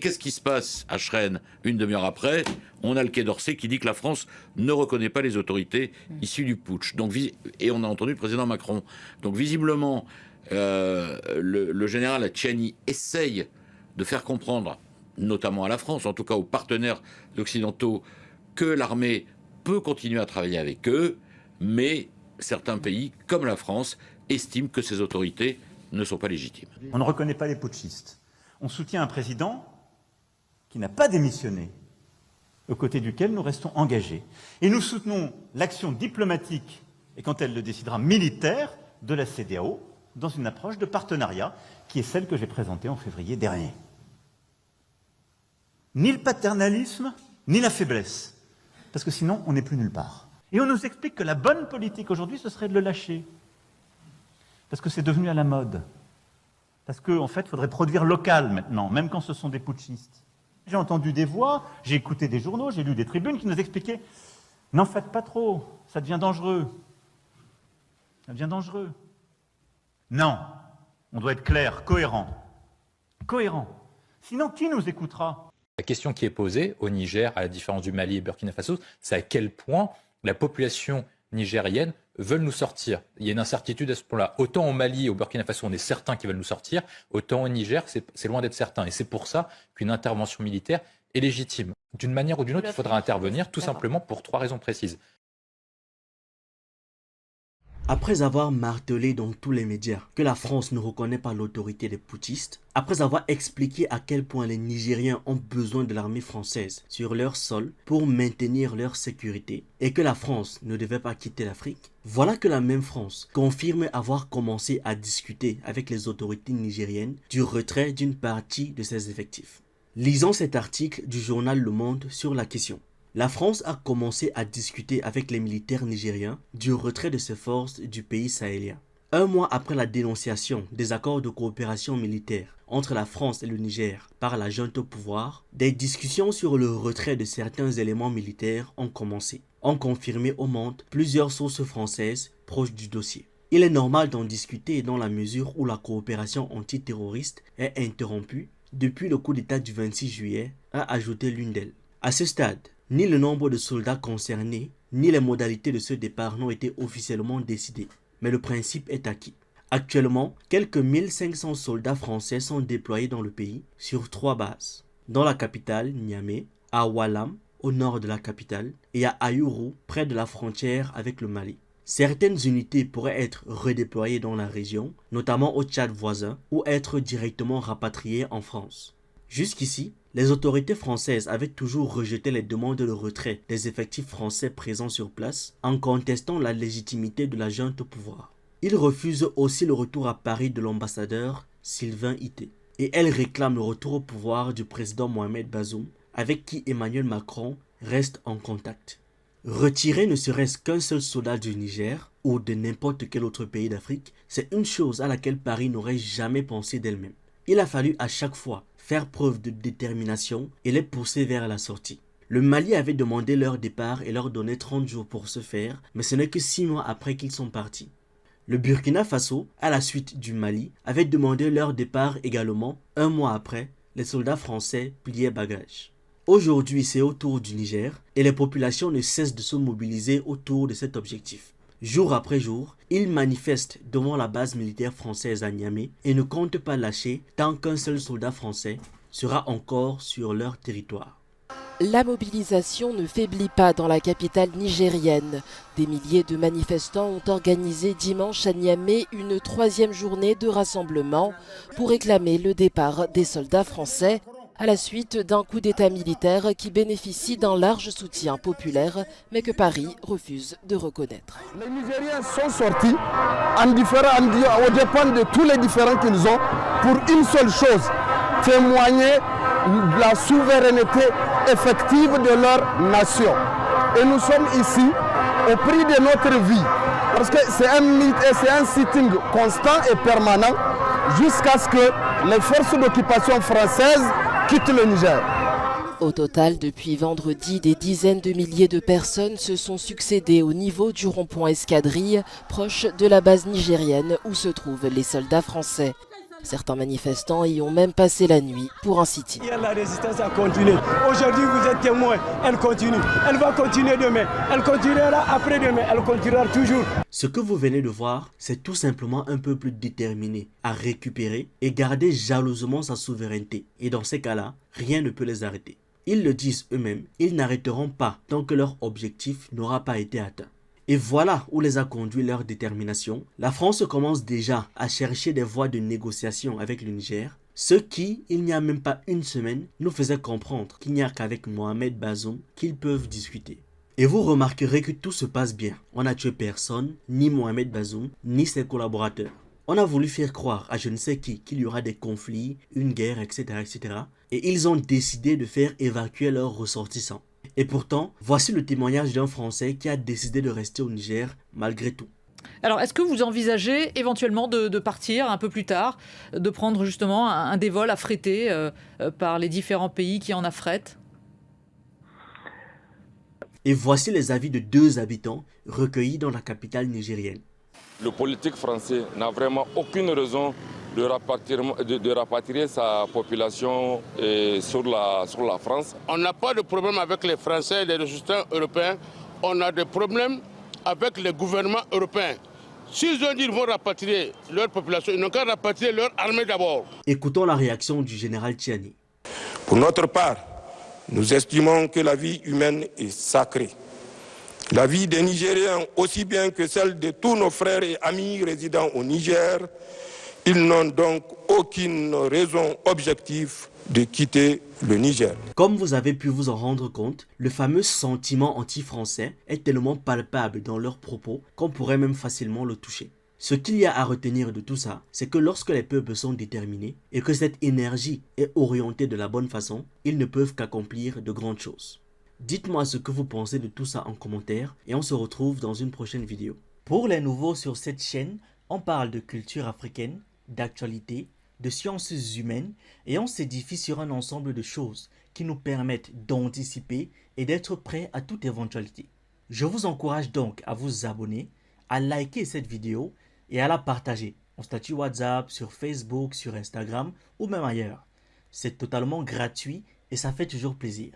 qu'est-ce qui se passe à Shrine une demi-heure après? On a le Quai d'Orsay qui dit que la France ne reconnaît pas les autorités issues du putsch. Donc, et on a entendu le président Macron. Donc visiblement, le général Tchiani essaye de faire comprendre, notamment à la France, en tout cas aux partenaires occidentaux, que l'armée peut continuer à travailler avec eux, mais certains pays, comme la France, estiment que ces autorités ne sont pas légitimes. On ne reconnaît pas les putschistes. On soutient un président qui n'a pas démissionné, aux côtés duquel nous restons engagés. Et nous soutenons l'action diplomatique, et quand elle le décidera, militaire, de la CEDEAO, dans une approche de partenariat, qui est celle que j'ai présentée en février dernier. Ni le paternalisme, ni la faiblesse, parce que sinon, on n'est plus nulle part. Et on nous explique que la bonne politique aujourd'hui, ce serait de le lâcher, parce que c'est devenu à la mode. Parce qu'en fait, il faudrait produire local maintenant, même quand ce sont des putschistes. J'ai entendu des voix, j'ai écouté des journaux, j'ai lu des tribunes qui nous expliquaient « N'en faites pas trop, ça devient dangereux. » Ça devient dangereux. Non, on doit être clair, cohérent. Cohérent. Sinon, qui nous écoutera? La question qui est posée au Niger, à la différence du Mali et Burkina Faso, c'est à quel point la population nigérienne veulent nous sortir. Il y a une incertitude à ce point-là. Autant au Mali et au Burkina Faso, on est certain qu'ils veulent nous sortir, autant au Niger, c'est loin d'être certain. Et c'est pour ça qu'une intervention militaire est légitime. D'une manière ou d'une autre, il faudra intervenir tout simplement pour 3 raisons précises. Après avoir martelé dans tous les médias que la France ne reconnaît pas l'autorité des putschistes, après avoir expliqué à quel point les Nigériens ont besoin de l'armée française sur leur sol pour maintenir leur sécurité et que la France ne devait pas quitter l'Afrique, voilà que la même France confirme avoir commencé à discuter avec les autorités nigériennes du retrait d'une partie de ses effectifs. Lisons cet article du journal Le Monde sur la question. La France a commencé à discuter avec les militaires nigériens du retrait de ses forces du pays sahélien. Un mois après la dénonciation des accords de coopération militaire entre la France et le Niger par la junte au pouvoir, des discussions sur le retrait de certains éléments militaires ont commencé, ont confirmé au Monde plusieurs sources françaises proches du dossier. Il est normal d'en discuter dans la mesure où la coopération antiterroriste est interrompue depuis le coup d'État du 26 juillet, a ajouté l'une d'elles. À ce stade, ni le nombre de soldats concernés, ni les modalités de ce départ n'ont été officiellement décidées, mais le principe est acquis. Actuellement, quelques 1500 soldats français sont déployés dans le pays sur 3 bases. Dans la capitale, Niamey, à Oualam, au nord de la capitale, et à Ayourou, près de la frontière avec le Mali. Certaines unités pourraient être redéployées dans la région, notamment au Tchad voisin, ou être directement rapatriées en France. Jusqu'ici, les autorités françaises avaient toujours rejeté les demandes de retrait des effectifs français présents sur place en contestant la légitimité de la junte au pouvoir. Ils refusent aussi le retour à Paris de l'ambassadeur Sylvain Ité. Et elles réclament le retour au pouvoir du président Mohamed Bazoum, avec qui Emmanuel Macron reste en contact. Retirer ne serait-ce qu'un seul soldat du Niger ou de n'importe quel autre pays d'Afrique, c'est une chose à laquelle Paris n'aurait jamais pensé d'elle-même. Il a fallu à chaque fois faire preuve de détermination et les pousser vers la sortie. Le Mali avait demandé leur départ et leur donné 30 jours pour ce faire, mais ce n'est que 6 mois après qu'ils sont partis. Le Burkina Faso, à la suite du Mali, avait demandé leur départ également. 1 mois après, les soldats français pliaient bagages. Aujourd'hui, c'est au tour du Niger et les populations ne cessent de se mobiliser autour de cet objectif. Jour après jour, ils manifestent devant la base militaire française à Niamey et ne comptent pas lâcher tant qu'un seul soldat français sera encore sur leur territoire. La mobilisation ne faiblit pas dans la capitale nigérienne. Des milliers de manifestants ont organisé dimanche à Niamey une 3e journée de rassemblement pour réclamer le départ des soldats français à la suite d'un coup d'État militaire qui bénéficie d'un large soutien populaire, mais que Paris refuse de reconnaître. Les Nigériens sont sortis aux dépens de tous les différends qu'ils ont pour une seule chose, témoigner de la souveraineté effective de leur nation. Et nous sommes ici au prix de notre vie, parce que c'est un sitting constant et permanent jusqu'à ce que les forces d'occupation françaises quittent le Niger. Au total, depuis vendredi, des dizaines de milliers de personnes se sont succédées au niveau du rond-point Escadrille, proche de la base nigérienne où se trouvent les soldats français. Certains manifestants y ont même passé la nuit pour un sit-in. Hier, la résistance a continué. Aujourd'hui, vous êtes témoins. Elle continue. Elle va continuer demain. Elle continuera après-demain. Elle continuera toujours. Ce que vous venez de voir, c'est tout simplement un peuple déterminé à récupérer et garder jalousement sa souveraineté. Et dans ces cas-là, rien ne peut les arrêter. Ils le disent eux-mêmes, ils n'arrêteront pas tant que leur objectif n'aura pas été atteint. Et voilà où les a conduits leur détermination. La France commence déjà à chercher des voies de négociation avec le Niger, ce qui, il n'y a même pas une semaine, nous faisait comprendre qu'il n'y a qu'avec Mohamed Bazoum qu'ils peuvent discuter. Et vous remarquerez que tout se passe bien. On n'a tué personne, ni Mohamed Bazoum, ni ses collaborateurs. On a voulu faire croire à je ne sais qui qu'il y aura des conflits, une guerre, etc., etc. Et ils ont décidé de faire évacuer leurs ressortissants. Et pourtant, voici le témoignage d'un Français qui a décidé de rester au Niger malgré tout. Alors, est-ce que vous envisagez éventuellement de partir un peu plus tard, de prendre justement un des vols affrétés par les différents pays qui en affrètent ? Et voici les avis de 2 habitants recueillis dans la capitale nigérienne. Le politique français n'a vraiment aucune raison de rapatrier sa population sur la France. On n'a pas de problème avec les Français et les ressortissants européens. On a des problèmes avec les gouvernements européens. S'ils ont dit qu'ils vont rapatrier leur population, ils n'ont qu'à rapatrier leur armée d'abord. Écoutons la réaction du général Tchiani. Pour notre part, nous estimons que la vie humaine est sacrée. La vie des Nigériens, aussi bien que celle de tous nos frères et amis résidant au Niger, ils n'ont donc aucune raison objective de quitter le Niger. Comme vous avez pu vous en rendre compte, le fameux sentiment anti-français est tellement palpable dans leurs propos qu'on pourrait même facilement le toucher. Ce qu'il y a à retenir de tout ça, c'est que lorsque les peuples sont déterminés et que cette énergie est orientée de la bonne façon, ils ne peuvent qu'accomplir de grandes choses. Dites-moi ce que vous pensez de tout ça en commentaire et on se retrouve dans une prochaine vidéo. Pour les nouveaux sur cette chaîne, on parle de culture africaine, d'actualité, de sciences humaines et on s'édifie sur un ensemble de choses qui nous permettent d'anticiper et d'être prêts à toute éventualité. Je vous encourage donc à vous abonner, à liker cette vidéo et à la partager en statut WhatsApp, sur Facebook, sur Instagram ou même ailleurs. C'est totalement gratuit et ça fait toujours plaisir.